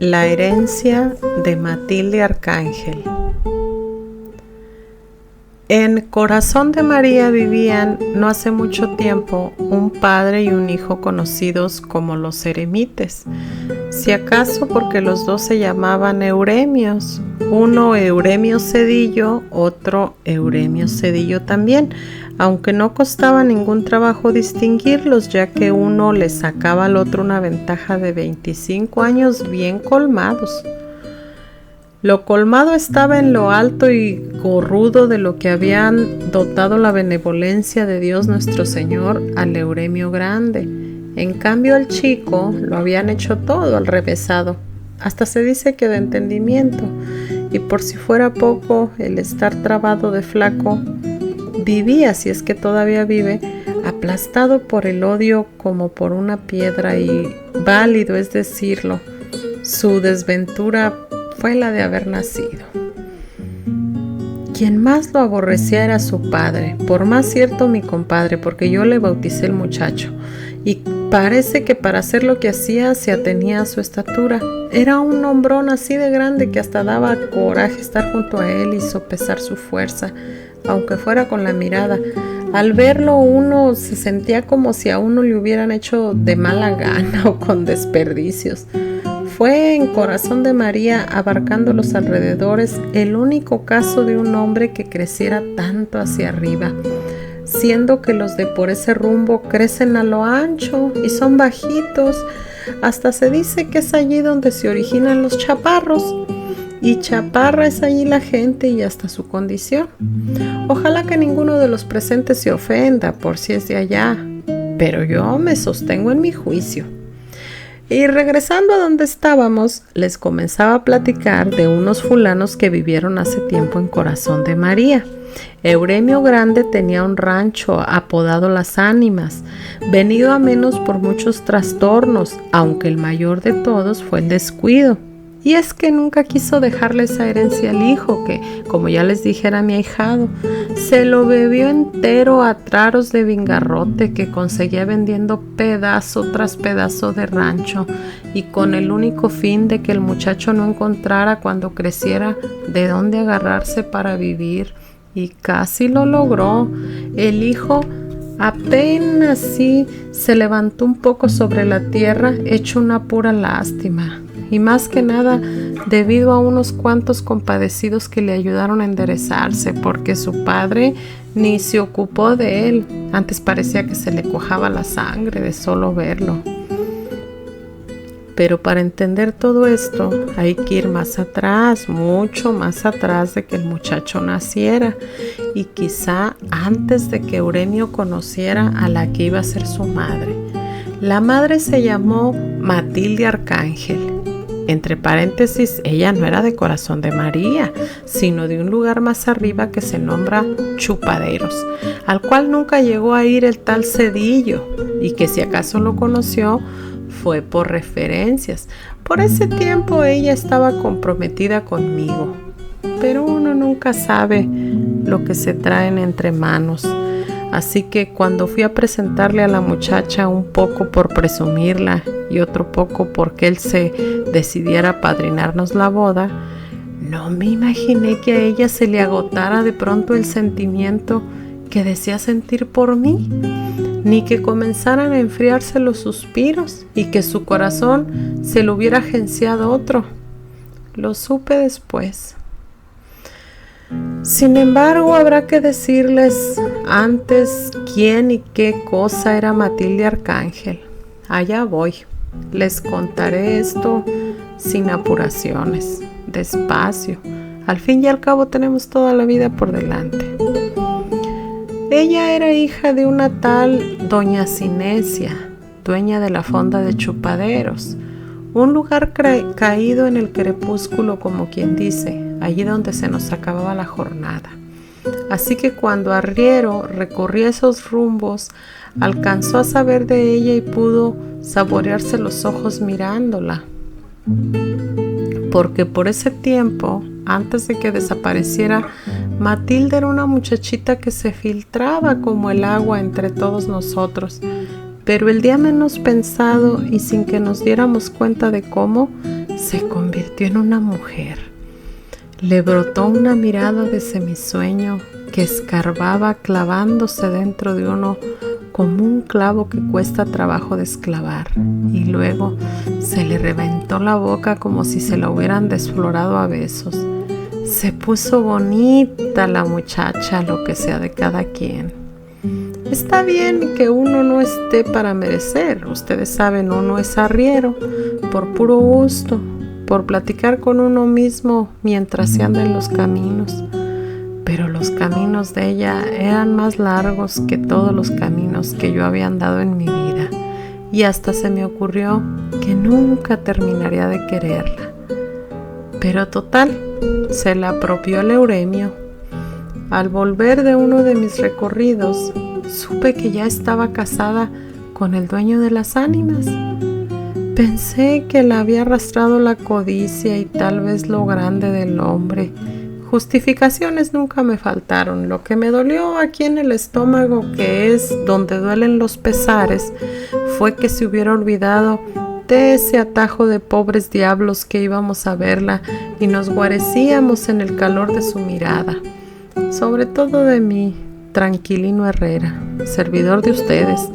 La herencia de Matilde Arcángel. En Corazón de María vivían no hace mucho tiempo un padre y un hijo conocidos como los eremites, si acaso porque los dos se llamaban Euremios, uno Euremio Cedillo, otro Euremio Cedillo también, aunque no costaba ningún trabajo distinguirlos, ya que uno le sacaba al otro una ventaja de 25 años bien colmados. Lo colmado estaba en lo alto y gorrudo de lo que habían dotado la benevolencia de Dios nuestro Señor al Euremio grande. En cambio al chico lo habían hecho todo al revésado, hasta se dice que de entendimiento, y por si fuera poco el estar trabado de flaco, vivía, si es que todavía vive, aplastado por el odio como por una piedra, y válido es decirlo, su desventura fue la de haber nacido. Quien más lo aborrecía era su padre, por más cierto mi compadre, porque yo le bauticé el muchacho, y parece que para hacer lo que hacía se atenía a su estatura. Era un hombrón así de grande que hasta daba coraje estar junto a él y sopesar su fuerza, aunque fuera con la mirada. Al verlo uno se sentía como si a uno le hubieran hecho de mala gana o con desperdicios. Fue en Corazón de María, abarcando los alrededores, el único caso de un hombre que creciera tanto hacia arriba, siendo que los de por ese rumbo crecen a lo ancho y son bajitos. Hasta se dice que es allí donde se originan los chaparros, y chaparra es allí la gente y hasta su condición. Ojalá que ninguno de los presentes se ofenda por si es de allá, pero yo me sostengo en mi juicio. Y regresando a donde estábamos, les comenzaba a platicar de unos fulanos que vivieron hace tiempo en Corazón de María. Euremio Grande tenía un rancho apodado Las Ánimas, venido a menos por muchos trastornos, aunque el mayor de todos fue el descuido. Y es que nunca quiso dejarle esa herencia al hijo, que, como ya les dije, era mi ahijado. Se lo bebió entero a traros de vingarrote que conseguía vendiendo pedazo tras pedazo de rancho, y con el único fin de que el muchacho no encontrara cuando creciera de dónde agarrarse para vivir. Y casi lo logró. El hijo apenas sí se levantó un poco sobre la tierra, hecho una pura lástima. Y más que nada debido a unos cuantos compadecidos que le ayudaron a enderezarse, porque su padre ni se ocupó de él. Antes parecía que se le cuajaba la sangre de solo verlo. Pero para entender todo esto hay que ir más atrás, mucho más atrás de que el muchacho naciera, y quizá antes de que Euremio conociera a la que iba a ser su madre. La madre se llamó Matilde Arcángel. Entre paréntesis, ella no era de Corazón de María, sino de un lugar más arriba que se nombra Chupaderos, al cual nunca llegó a ir el tal Cedillo, y que si acaso lo conoció fue por referencias. Por ese tiempo ella estaba comprometida conmigo, pero uno nunca sabe lo que se traen entre manos. Así que cuando fui a presentarle a la muchacha, un poco por presumirla y otro poco porque él se decidiera a padrinarnos la boda, no me imaginé que a ella se le agotara de pronto el sentimiento que decía sentir por mí, ni que comenzaran a enfriarse los suspiros y que su corazón se lo hubiera agenciado otro. Lo supe después. Sin embargo, habrá que decirles antes quién y qué cosa era Matilde Arcángel. Allá voy. Les contaré esto sin apuraciones, despacio. Al fin y al cabo tenemos toda la vida por delante. Ella era hija de una tal doña Cinesia, dueña de la fonda de Chupaderos, un lugar caído en el crepúsculo, como quien dice, allí donde se nos acababa la jornada. Así que cuando Arriero recorría esos rumbos, alcanzó a saber de ella y pudo saborearse los ojos mirándola. Porque por ese tiempo, antes de que desapareciera, Matilde era una muchachita que se filtraba como el agua entre todos nosotros, Pero el día menos pensado y sin que nos diéramos cuenta de cómo, se convirtió en una mujer. Le brotó una mirada de semisueño que escarbaba clavándose dentro de uno como un clavo que cuesta trabajo desclavar, y luego se le reventó la boca como si se la hubieran desflorado a besos. Se puso bonita la muchacha, lo que sea de cada quien. Está bien que uno no esté para merecer, ustedes saben, uno es arriero por puro gusto, por platicar con uno mismo mientras se anda en los caminos. Pero los caminos de ella eran más largos que todos los caminos que yo había andado en mi vida, y hasta se me ocurrió que nunca terminaría de quererla. Pero total, se la apropió el Euremio. Al volver de uno de mis recorridos, supe que ya estaba casada con el dueño de las ánimas. Pensé que la había arrastrado la codicia y tal vez lo grande del hombre. Justificaciones nunca me faltaron. Lo que me dolió aquí en el estómago, que es donde duelen los pesares, fue que se hubiera olvidado de ese atajo de pobres diablos que íbamos a verla y nos guarecíamos en el calor de su mirada. Sobre todo de mí, Tranquilino Herrera, servidor de ustedes,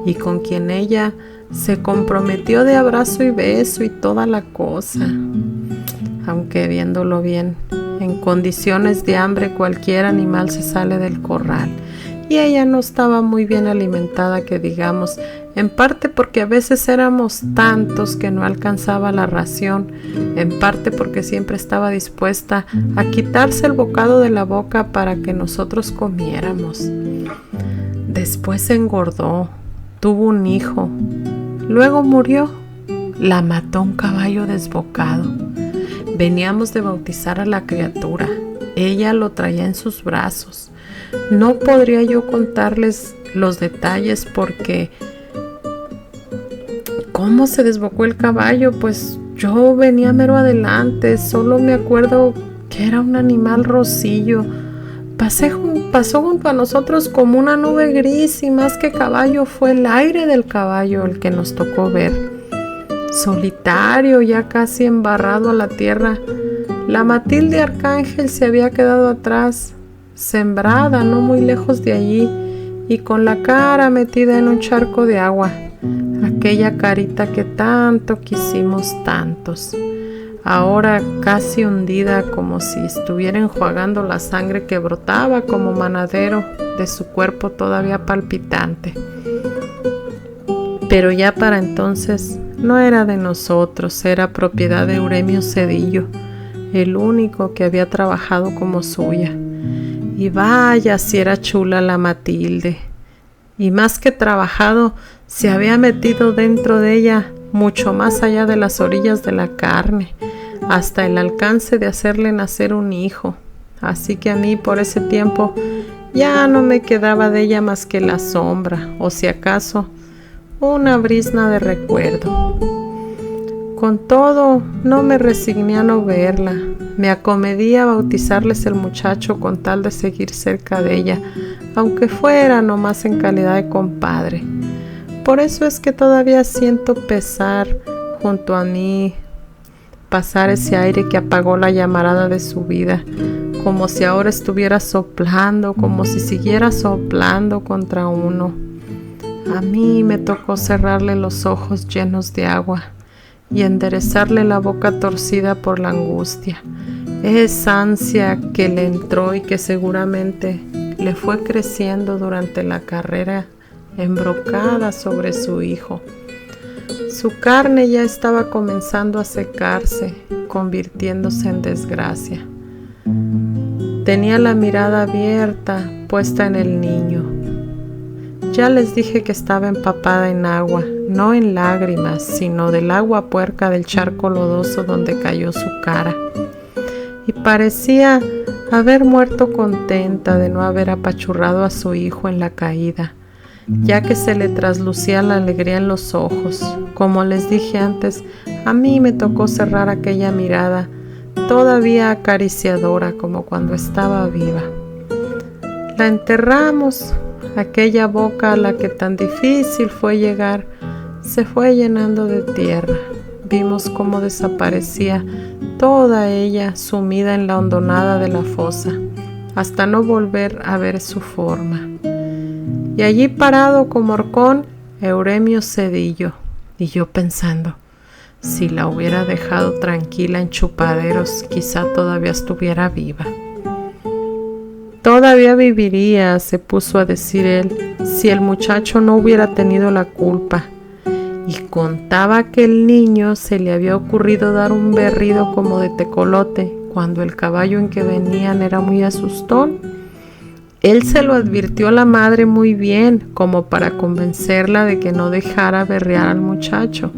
y con quien ella se comprometió de abrazo y beso y toda la cosa. Aunque viéndolo bien, en condiciones de hambre cualquier animal se sale del corral, y ella no estaba muy bien alimentada, que digamos, en parte porque a veces éramos tantos que no alcanzaba la ración, en parte porque siempre estaba dispuesta a quitarse el bocado de la boca para que nosotros comiéramos. Después se engordó, tuvo un hijo, luego murió, la mató un caballo desbocado. Veníamos de bautizar a la criatura, ella lo traía en sus brazos. No podría yo contarles los detalles porque ¿cómo se desbocó el caballo? Pues yo venía mero adelante, solo me acuerdo que era un animal rosillo. Pasó junto a nosotros como una nube gris, y más que caballo fue el aire del caballo el que nos tocó ver. Solitario, ya casi embarrado a la tierra, la Matilde Arcángel se había quedado atrás, sembrada no muy lejos de allí, y con la cara metida en un charco de agua, aquella carita que tanto quisimos tantos, ahora casi hundida, como si estuviera enjuagando la sangre que brotaba como manadero de su cuerpo todavía palpitante. Pero ya para entonces no era de nosotros, era propiedad de Euremio Cedillo, el único que había trabajado como suya. Y vaya si era chula la Matilde, y más que trabajado, se había metido dentro de ella, mucho más allá de las orillas de la carne, hasta el alcance de hacerle nacer un hijo. Así que a mí por ese tiempo ya no me quedaba de ella más que la sombra, o si acaso una brizna de recuerdo. Con todo, no me resigné a no verla. Me acomedí a bautizarles el muchacho con tal de seguir cerca de ella, aunque fuera nomás en calidad de compadre. Por eso es que todavía siento pesar junto a mí pasar ese aire que apagó la llamarada de su vida, como si ahora estuviera soplando, como si siguiera soplando contra uno. A mí me tocó cerrarle los ojos llenos de agua y enderezarle la boca torcida por la angustia, esa ansia que le entró y que seguramente le fue creciendo durante la carrera embrocada sobre su hijo. Su carne ya estaba comenzando a secarse, convirtiéndose en desgracia. Tenía la mirada abierta, puesta en el niño. Ya les dije que estaba empapada en agua, no en lágrimas, sino del agua puerca del charco lodoso donde cayó su cara. Y parecía haber muerto contenta de no haber apachurrado a su hijo en la caída, ya que se le traslucía la alegría en los ojos. Como les dije antes, a mí me tocó cerrar aquella mirada, todavía acariciadora como cuando estaba viva. La enterramos aquella boca a la que tan difícil fue llegar, se fue llenando de tierra. Vimos cómo desaparecía toda ella sumida en la hondonada de la fosa, hasta no volver a ver su forma. Y allí parado como horcón, Euremio Cedillo, y yo pensando, si la hubiera dejado tranquila en Chupaderos, quizá todavía estuviera viva. Todavía viviría, se puso a decir él, si el muchacho no hubiera tenido la culpa. Y contaba que el niño se le había ocurrido dar un berrido como de tecolote cuando el caballo en que venían era muy asustón. Él se lo advirtió a la madre muy bien, como para convencerla de que no dejara berrear al muchacho.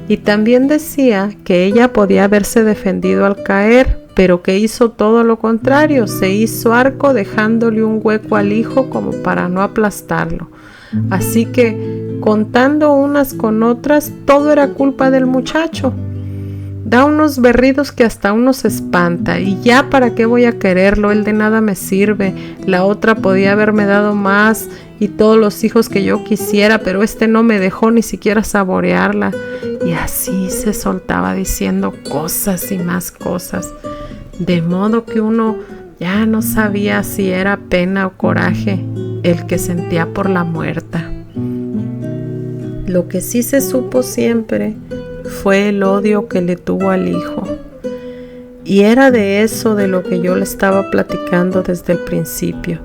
Y también decía que ella podía haberse defendido al caer, pero que hizo todo lo contrario, se hizo arco dejándole un hueco al hijo como para no aplastarlo. Así que, contando unas con otras, todo era culpa del muchacho. Da unos berridos que hasta uno se espanta, y ya para qué voy a quererlo, él de nada me sirve. La otra podía haberme dado más y todos los hijos que yo quisiera, pero este no me dejó ni siquiera saborearla. Y así se soltaba diciendo cosas y más cosas, de modo que uno ya no sabía si era pena o coraje el que sentía por la muerta. Lo que sí se supo siempre fue el odio que le tuvo al hijo. Y era de eso de lo que yo le estaba platicando desde el principio.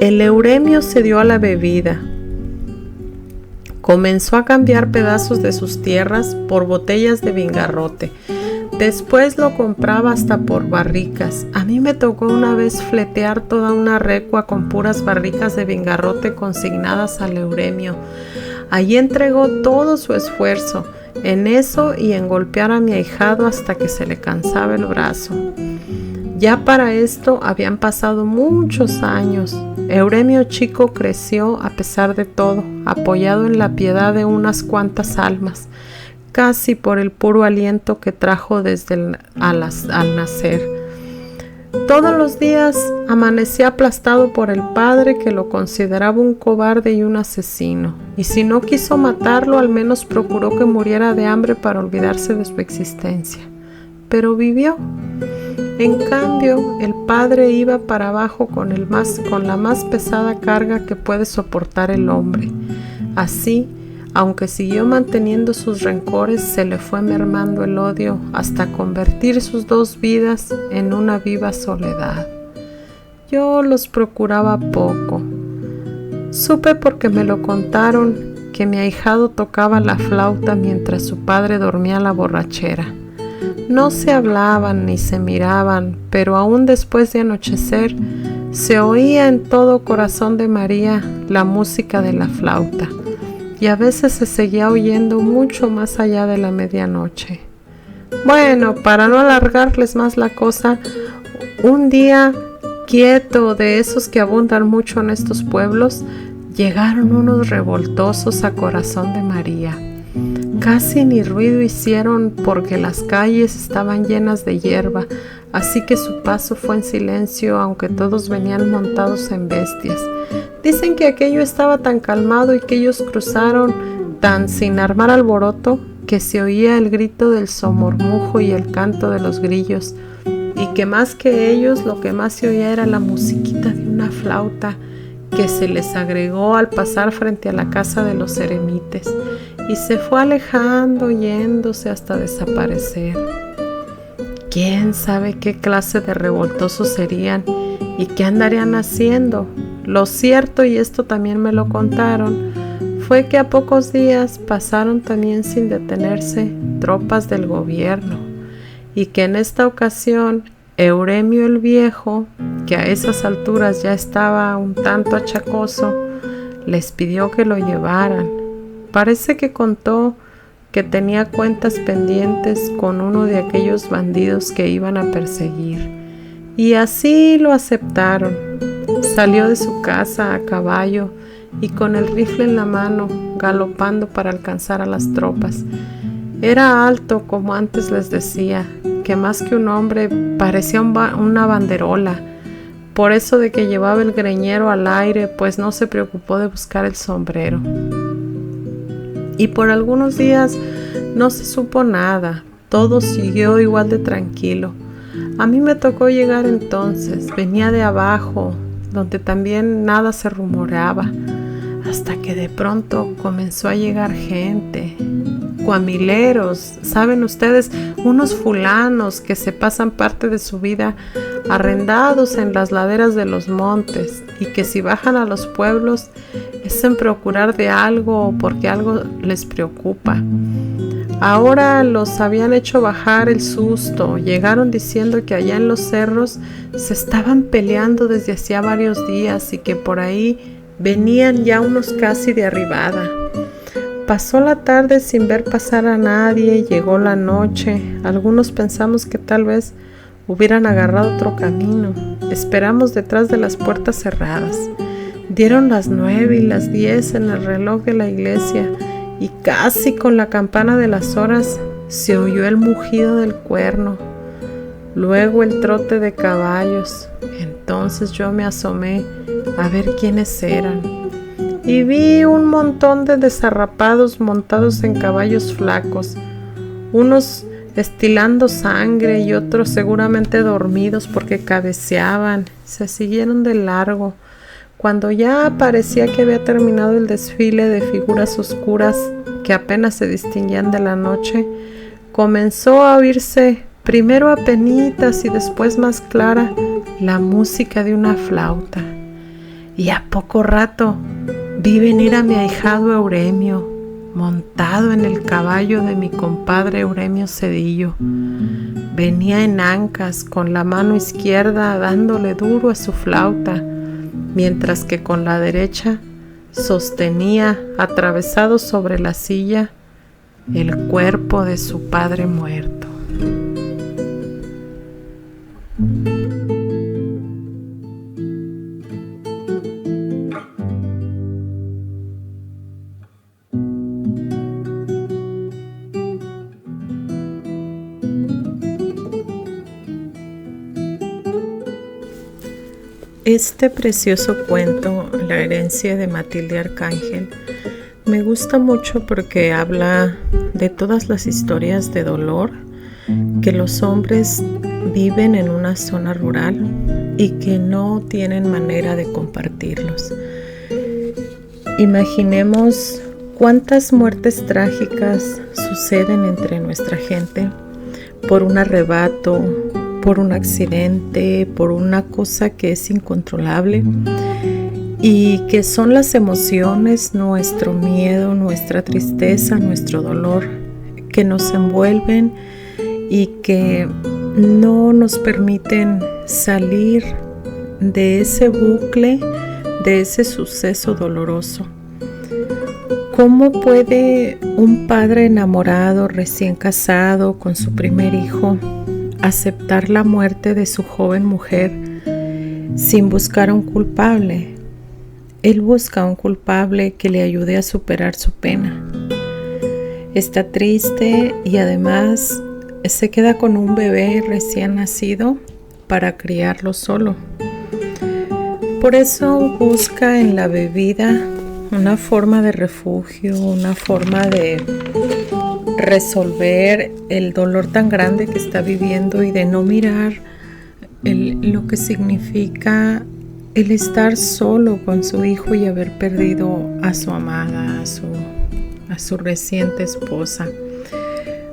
El Euremio se dio a la bebida. Comenzó a cambiar pedazos de sus tierras por botellas de vingarrote. Después lo compraba hasta por barricas. A mí me tocó una vez fletear toda una recua con puras barricas de vingarrote consignadas al Euremio. Allí entregó todo su esfuerzo, en eso y en golpear a mi ahijado hasta que se le cansaba el brazo. Ya para esto habían pasado muchos años. Euremio chico creció a pesar de todo, apoyado en la piedad de unas cuantas almas, casi por el puro aliento que trajo desde al nacer. Todos los días amanecía aplastado por el padre, que lo consideraba un cobarde y un asesino, y si no quiso matarlo, al menos procuró que muriera de hambre para olvidarse de su existencia. Pero vivió. En cambio, el padre iba para abajo con la más pesada carga que puede soportar el hombre. Así, aunque siguió manteniendo sus rencores, se le fue mermando el odio hasta convertir sus dos vidas en una viva soledad. Yo los procuraba poco. Supe porque me lo contaron que mi ahijado tocaba la flauta mientras su padre dormía la borrachera. No se hablaban ni se miraban, pero aún después de anochecer se oía en todo Corazón de María la música de la flauta, y a veces se seguía oyendo mucho más allá de la medianoche. Bueno, para no alargarles más la cosa, un día quieto de esos que abundan mucho en estos pueblos, llegaron unos revoltosos a Corazón de María. Casi ni ruido hicieron porque las calles estaban llenas de hierba, así que su paso fue en silencio, aunque todos venían montados en bestias. Dicen que aquello estaba tan calmado y que ellos cruzaron tan sin armar alboroto que se oía el grito del somormujo y el canto de los grillos, y que más que ellos lo que más se oía era la musiquita de una flauta que se les agregó al pasar frente a la casa de los eremites, y se fue alejando, yéndose hasta desaparecer. ¿Quién sabe qué clase de revoltosos serían y qué andarían haciendo? Lo cierto, y esto también me lo contaron, fue que a pocos días pasaron también sin detenerse tropas del gobierno, y que en esta ocasión Euremio el Viejo, que a esas alturas ya estaba un tanto achacoso, les pidió que lo llevaran. Parece que contó que tenía cuentas pendientes con uno de aquellos bandidos que iban a perseguir, y así lo aceptaron. Salió de su casa a caballo y con el rifle en la mano, galopando para alcanzar a las tropas. Era alto, como antes les decía, que más que un hombre parecía una banderola, por eso de que llevaba el greñero al aire, pues no se preocupó de buscar el sombrero. Y por algunos días no se supo nada, todo siguió igual de tranquilo. A mí me tocó llegar entonces, venía de abajo, donde también nada se rumoreaba, hasta que de pronto comenzó a llegar gente, guamileros, ¿saben ustedes? Unos fulanos que se pasan parte de su vida arrendados en las laderas de los montes y que si bajan a los pueblos es en procurar de algo o porque algo les preocupa. Ahora los habían hecho bajar el susto, llegaron diciendo que allá en los cerros se estaban peleando desde hacía varios días y que por ahí venían ya unos casi de arribada. Pasó la tarde sin ver pasar a nadie, llegó la noche. Algunos pensamos que tal vez hubieran agarrado otro camino. Esperamos detrás de las puertas cerradas. Dieron las 9 y las 10 en el reloj de la iglesia y casi con la campana de las horas se oyó el mugido del cuerno, luego el trote de caballos. Entonces yo me asomé a ver quiénes eran y vi un montón de desarrapados montados en caballos flacos, unos estilando sangre y otros seguramente dormidos porque cabeceaban. Se siguieron de largo. Cuando ya parecía que había terminado el desfile de figuras oscuras que apenas se distinguían de la noche, comenzó a oírse, primero apenitas y después más clara, la música de una flauta. Y a poco rato vi venir a mi ahijado Euremio, montado en el caballo de mi compadre Euremio Cedillo. Venía en ancas, con la mano izquierda dándole duro a su flauta, mientras que con la derecha sostenía, atravesado sobre la silla, el cuerpo de su padre muerto. Este precioso cuento, La herencia de Matilde Arcángel, me gusta mucho porque habla de todas las historias de dolor que los hombres viven en una zona rural y que no tienen manera de compartirlos. Imaginemos cuántas muertes trágicas suceden entre nuestra gente por un arrebato, por un accidente, por una cosa que es incontrolable y que son las emociones, nuestro miedo, nuestra tristeza, nuestro dolor que nos envuelven y que no nos permiten salir de ese bucle, de ese suceso doloroso. ¿Cómo puede un padre enamorado, recién casado, con su primer hijo, aceptar la muerte de su joven mujer sin buscar a un culpable? Él busca a un culpable que le ayude a superar su pena. Está triste y además se queda con un bebé recién nacido para criarlo solo. Por eso busca en la bebida una forma de refugio, una forma de resolver el dolor tan grande que está viviendo y de no mirar lo que significa el estar solo con su hijo y haber perdido a su amada, a su reciente esposa.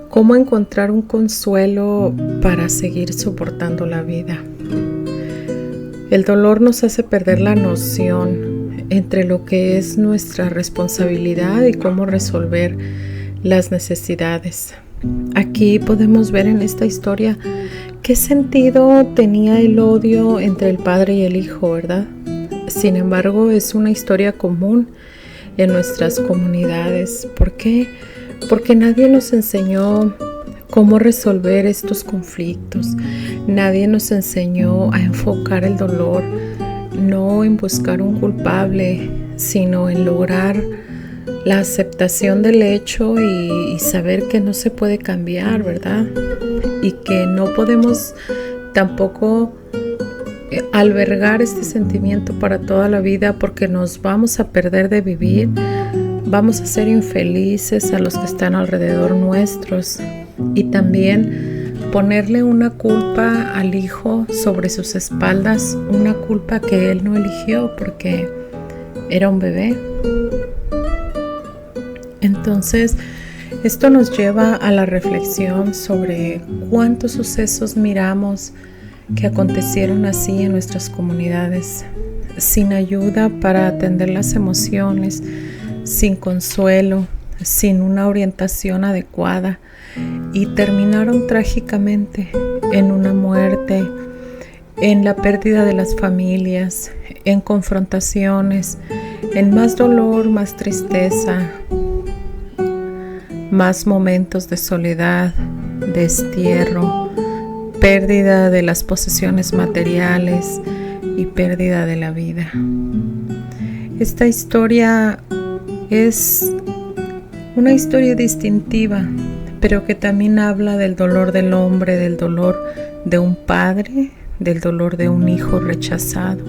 ¿Cómo encontrar un consuelo para seguir soportando la vida? El dolor nos hace perder la noción entre lo que es nuestra responsabilidad y cómo resolver las necesidades. Aquí podemos ver en esta historia qué sentido tenía el odio entre el padre y el hijo, ¿verdad? Sin embargo, es una historia común en nuestras comunidades. ¿Por qué? Porque nadie nos enseñó cómo resolver estos conflictos. Nadie nos enseñó a enfocar el dolor, no en buscar un culpable, sino en lograr la aceptación del hecho y saber que no se puede cambiar, ¿verdad? Y que no podemos tampoco albergar este sentimiento para toda la vida, porque nos vamos a perder de vivir, vamos a ser infelices a los que están alrededor nuestros, y también ponerle una culpa al hijo sobre sus espaldas, una culpa que él no eligió porque era un bebé. Entonces, esto nos lleva a la reflexión sobre cuántos sucesos miramos que acontecieron así en nuestras comunidades, sin ayuda para atender las emociones, sin consuelo, sin una orientación adecuada, y terminaron trágicamente en una muerte, en la pérdida de las familias, en confrontaciones, en más dolor, más tristeza, más momentos de soledad, de destierro, pérdida de las posesiones materiales y pérdida de la vida. Esta historia es una historia distintiva, pero que también habla del dolor del hombre, del dolor de un padre, del dolor de un hijo rechazado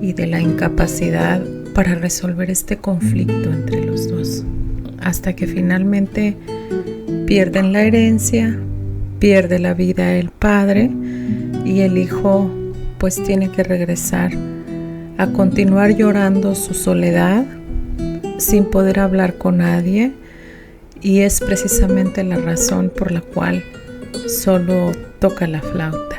y de la incapacidad para resolver este conflicto entre los dos, hasta que finalmente pierden la herencia, pierde la vida el padre, y el hijo pues tiene que regresar a continuar llorando su soledad sin poder hablar con nadie, y es precisamente la razón por la cual solo toca la flauta.